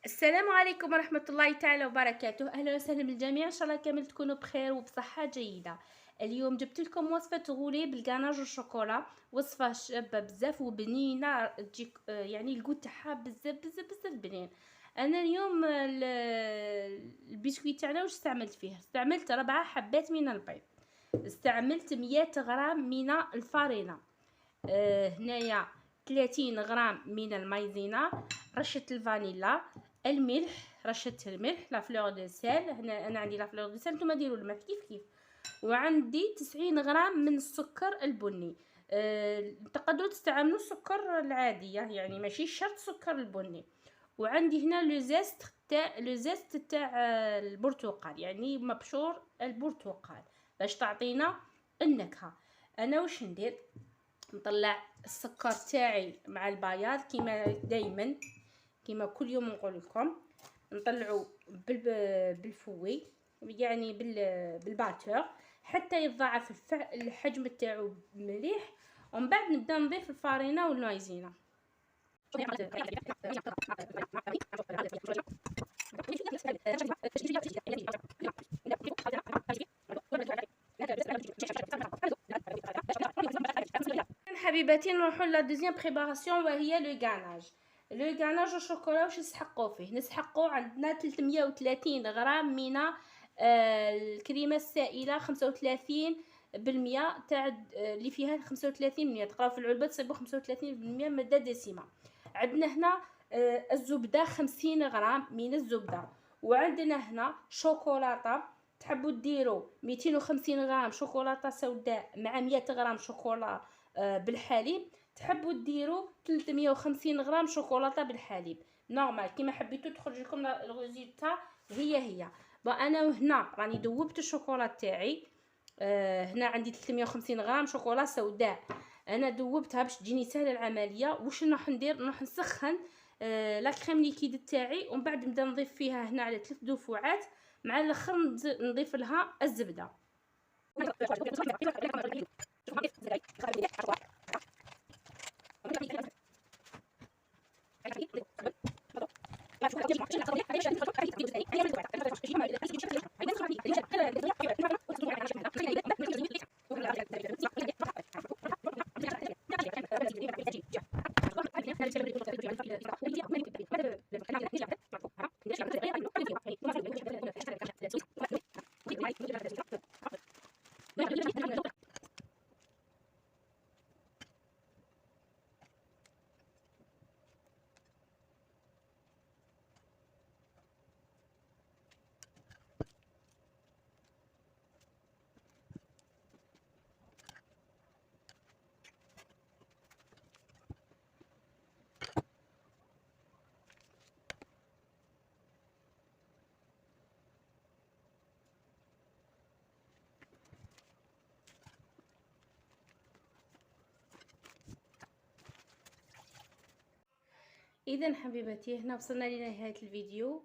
السلام عليكم ورحمة الله تعالى وبركاته. أهلا وسهلا بالجميع، إن شاء الله كامل تكونوا بخير وبصحة جيدة. اليوم جبت لكم وصفة غولي بالكاناج والشوكولا، وصفة شابة بزاف وبنينة تجيك يعني الجو تاعها بزاف بزاف بزاف بنين. أنا اليوم البسكويت تاعنا واش استعملت فيه؟ استعملت 4 حبات من البيض، استعملت 100 غرام من الفارينة، هنايا 30 غرام من المايزينا، رشة الفانيلا، الملح، رشة الملح، لا فلور دو سيل، هنا انا عندي لا فلور دو سيل، نتوما ديروا الملح كيف كيف، وعندي 90 غرام من السكر البني. تقدروا تستعملوا السكر العادية، يعني ماشي شرط سكر البني. وعندي هنا لو زيست تاع البرتقال، يعني مبشور البرتقال باش تعطينا النكهة. انا واش ندير؟ نطلع السكر تاعي مع البياض كيما دايما، كيما كل يوم نقول لكم، نطلعو بالفوي، يعني بالباتور، حتى يتضاعف الحجم تاعو مليح، ومن بعد نبدا نضيف الفارينه والمايزينا. حبيباتي نروحو لا دوزيام بريباراسيون، وهي لو غاناج. لو غاناج الشوكولا واش نسحقو فيه؟ نسحقو عندنا 330 غرام من الكريمه السائله، 35% تاع اللي فيها 35%، تقراو في العلبه تصيبو 35% ماده دسمه. عندنا هنا الزبده 50 غرام من الزبده، وعندنا هنا شوكولاته، تحبوا ديروا 250 غرام شوكولاته سوداء مع 100 غرام شوكولا بالحليب، تحبوا ديروا 350 غرام شوكولاته بالحليب نورمال، كيما حبيتو تخرج لكم الريزولتا هي. انا هنا راني ذوبت الشوكولا تاعي، هنا عندي 350 غرام شوكولا سوداء، انا ذوبتها باش تجيني سهله العمليه. واش راح ندير؟ نروح نسخن لا كريم ليكيد تاعي، ومن بعد نبدا نضيف فيها هنا على 3 دفعات، مع الاخر نضيف لها الزبده. اذا حبيباتي، هنا وصلنا لنهايه الفيديو.